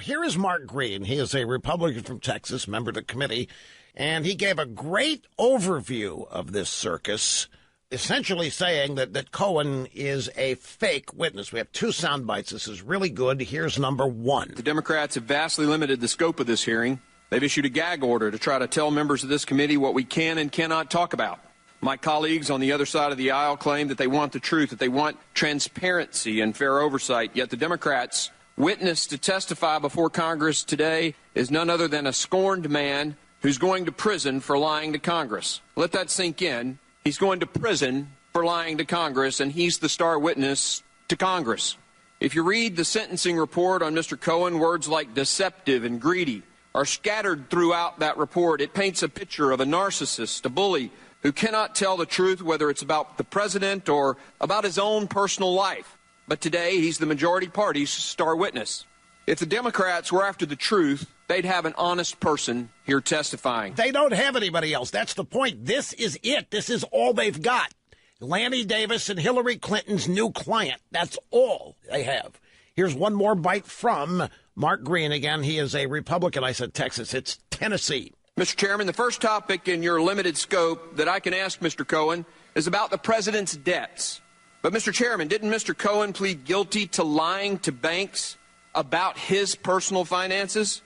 Here is Mark Green. He is a Republican from Texas, member of the committee, and he gave a great overview of this circus, essentially saying that Cohen is a fake witness. We have two sound bites. This is really good. Here's number one. The Democrats have vastly limited the scope of this hearing. They've issued a gag order to try to tell members of this committee what we can and cannot talk about. My colleagues on the other side of the aisle claim that they want the truth, that they want transparency and fair oversight, yet the Democrats' witness to testify before Congress today is none other than a scorned man who's going to prison for lying to Congress. Let that sink in. He's going to prison for lying to Congress, and he's the star witness to Congress. If you read the sentencing report on Mr. Cohen, words like deceptive and greedy are scattered throughout that report. It paints a picture of a narcissist, a bully, who cannot tell the truth, whether it's about the president or about his own personal life. But today, he's the majority party's star witness. If the Democrats were after the truth, they'd have an honest person here testifying. They don't have anybody else. That's the point. This is it. This is all they've got. Lanny Davis and Hillary Clinton's new client. That's all they have. Here's one more bite from Mark Green. Again, he is a Republican. I said Texas. It's Tennessee. Mr. Chairman, the first topic in your limited scope that I can ask Mr. Cohen is about the president's debts. But, Mr. Chairman, didn't Mr. Cohen plead guilty to lying to banks about his personal finances?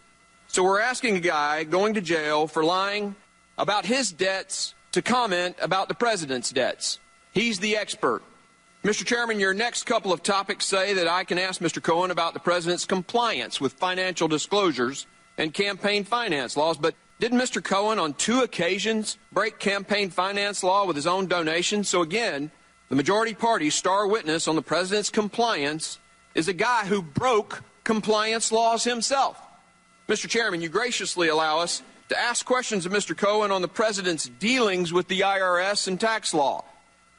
So we're asking a guy going to jail for lying about his debts to comment about the president's debts. He's the expert. Mr. Chairman, your next couple of topics say that I can ask Mr. Cohen about the president's compliance with financial disclosures and campaign finance laws, but didn't Mr. Cohen on 2 occasions break campaign finance law with his own donations? So again, the majority party's star witness on the president's compliance is a guy who broke compliance laws himself. Mr. Chairman, you graciously allow us to ask questions of Mr. Cohen on the president's dealings with the IRS and tax law.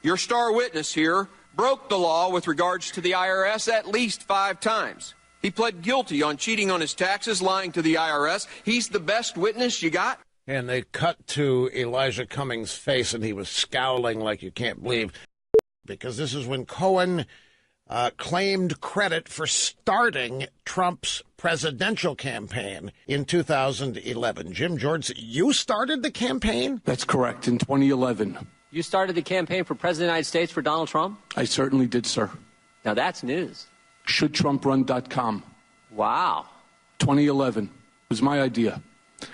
Your star witness here broke the law with regards to the IRS at least 5 times. He pled guilty on cheating on his taxes, lying to the IRS. He's the best witness you got? And they cut to Elijah Cummings' face, and he was scowling like you can't believe, because this is when Cohen claimed credit for starting Trump's presidential campaign in 2011. Jim George, you started the campaign? That's correct, in 2011. You started the campaign for President of the United States for Donald Trump? I certainly did, sir. Now that's news. ShouldTrumpRun.com. Wow. 2011 was my idea.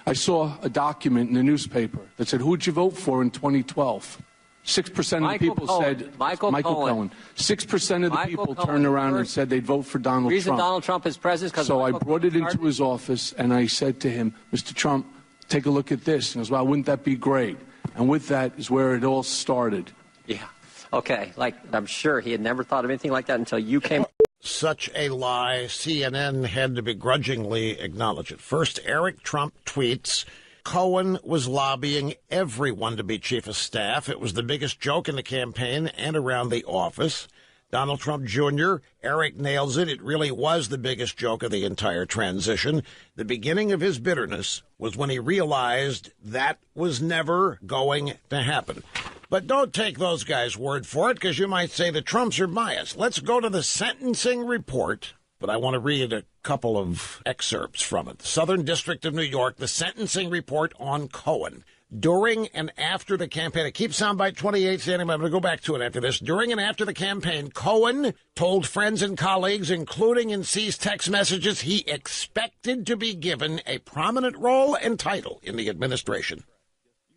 I saw a document in the newspaper that said, who'd you vote for in 2012? 6% of the people said Michael Cohen. 6% of the people turned around and said they'd vote for Donald Trump. The reason Donald Trump is president is because So I brought it into his office, and I said to him, Mr. Trump, take a look at this. And he goes, well, wouldn't that be great? And with that is where it all started. Yeah. Okay. Like, I'm sure he had never thought of anything like that until you came. Such a lie. CNN had to begrudgingly acknowledge it. First, Eric Trump tweets, Cohen was lobbying everyone to be chief of staff. It was the biggest joke in the campaign and around the office. Donald Trump Jr., Eric nails it. It really was the biggest joke of the entire transition. The beginning of his bitterness was when he realized that was never going to happen. But don't take those guys' word for it, because you might say the Trumps are biased. Let's go to the sentencing report, but I want to read a couple of excerpts from it. The Southern District of New York, the sentencing report on Cohen. During and after the campaign, I keep soundbite 28 standing, but I'm going to go back to it after this. During and after the campaign, Cohen told friends and colleagues, including in C's text messages, he expected to be given a prominent role and title in the administration.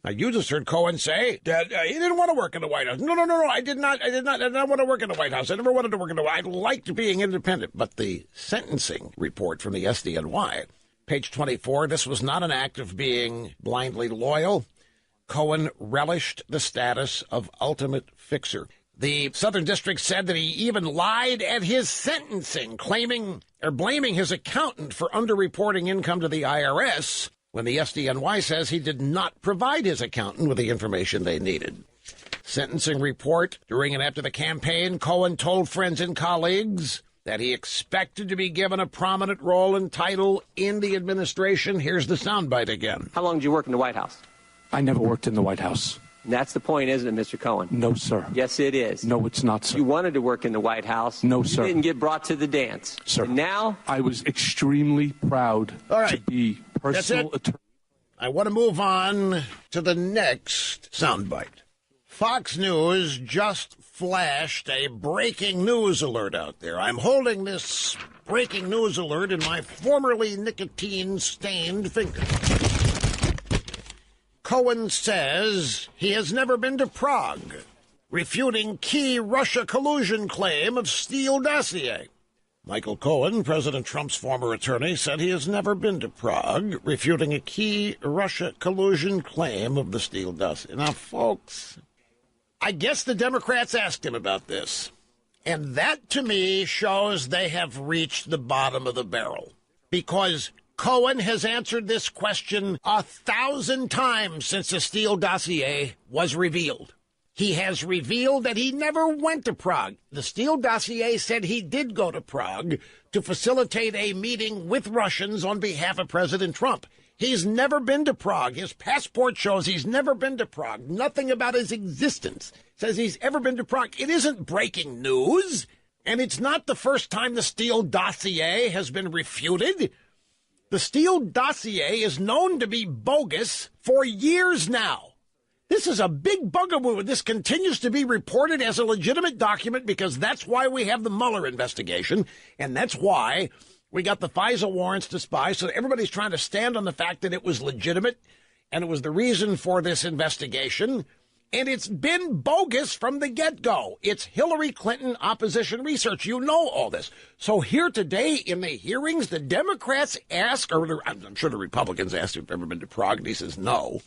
Now, you just heard Cohen say that he didn't want to work in the White House. No, I did not want to work in the White House. I never wanted to work in the White House. I liked being independent. But the sentencing report from the SDNY, page 24, this was not an act of being blindly loyal. Cohen relished the status of ultimate fixer. The Southern District said that he even lied at his sentencing, claiming or blaming his accountant for underreporting income to the IRS, when the SDNY says he did not provide his accountant with the information they needed. Sentencing report. During and after the campaign, Cohen told friends and colleagues that he expected to be given a prominent role and title in the administration. Here's the soundbite again. How long did you work in the White House? I never worked in the White House. And that's the point, isn't it, Mr. Cohen? No, sir. Yes, it is. No, it's not, sir. You wanted to work in the White House. No, sir. You didn't get brought to the dance. Sir. And now? I was extremely proud to be personal attorney. I want to move on to the next soundbite. Fox News just flashed a breaking news alert out there. I'm holding this breaking news alert in my formerly nicotine-stained finger. Cohen says he has never been to Prague, refuting key Russia collusion claim of Steele dossier. Michael Cohen, President Trump's former attorney, said he has never been to Prague, refuting a key Russia collusion claim of the Steele dossier. Now, folks, I guess the Democrats asked him about this, and that, to me, shows they have reached the bottom of the barrel, because Cohen has answered this question 1,000 times since the Steele dossier was revealed. He has revealed that he never went to Prague. The Steele dossier said he did go to Prague to facilitate a meeting with Russians on behalf of President Trump. He's never been to Prague. His passport shows he's never been to Prague. Nothing about his existence says he's ever been to Prague. It isn't breaking news, and it's not the first time the Steele dossier has been refuted. The Steele dossier is known to be bogus for years now. This is a big bugaboo. This continues to be reported as a legitimate document because that's why we have the Mueller investigation, and that's why we got the FISA warrants to spy. So everybody's trying to stand on the fact that it was legitimate, and it was the reason for this investigation. And it's been bogus from the get-go. It's Hillary Clinton opposition research. You know all this. So here today in the hearings, the Democrats ask, or I'm sure the Republicans asked if you've ever been to Prague, and he says no.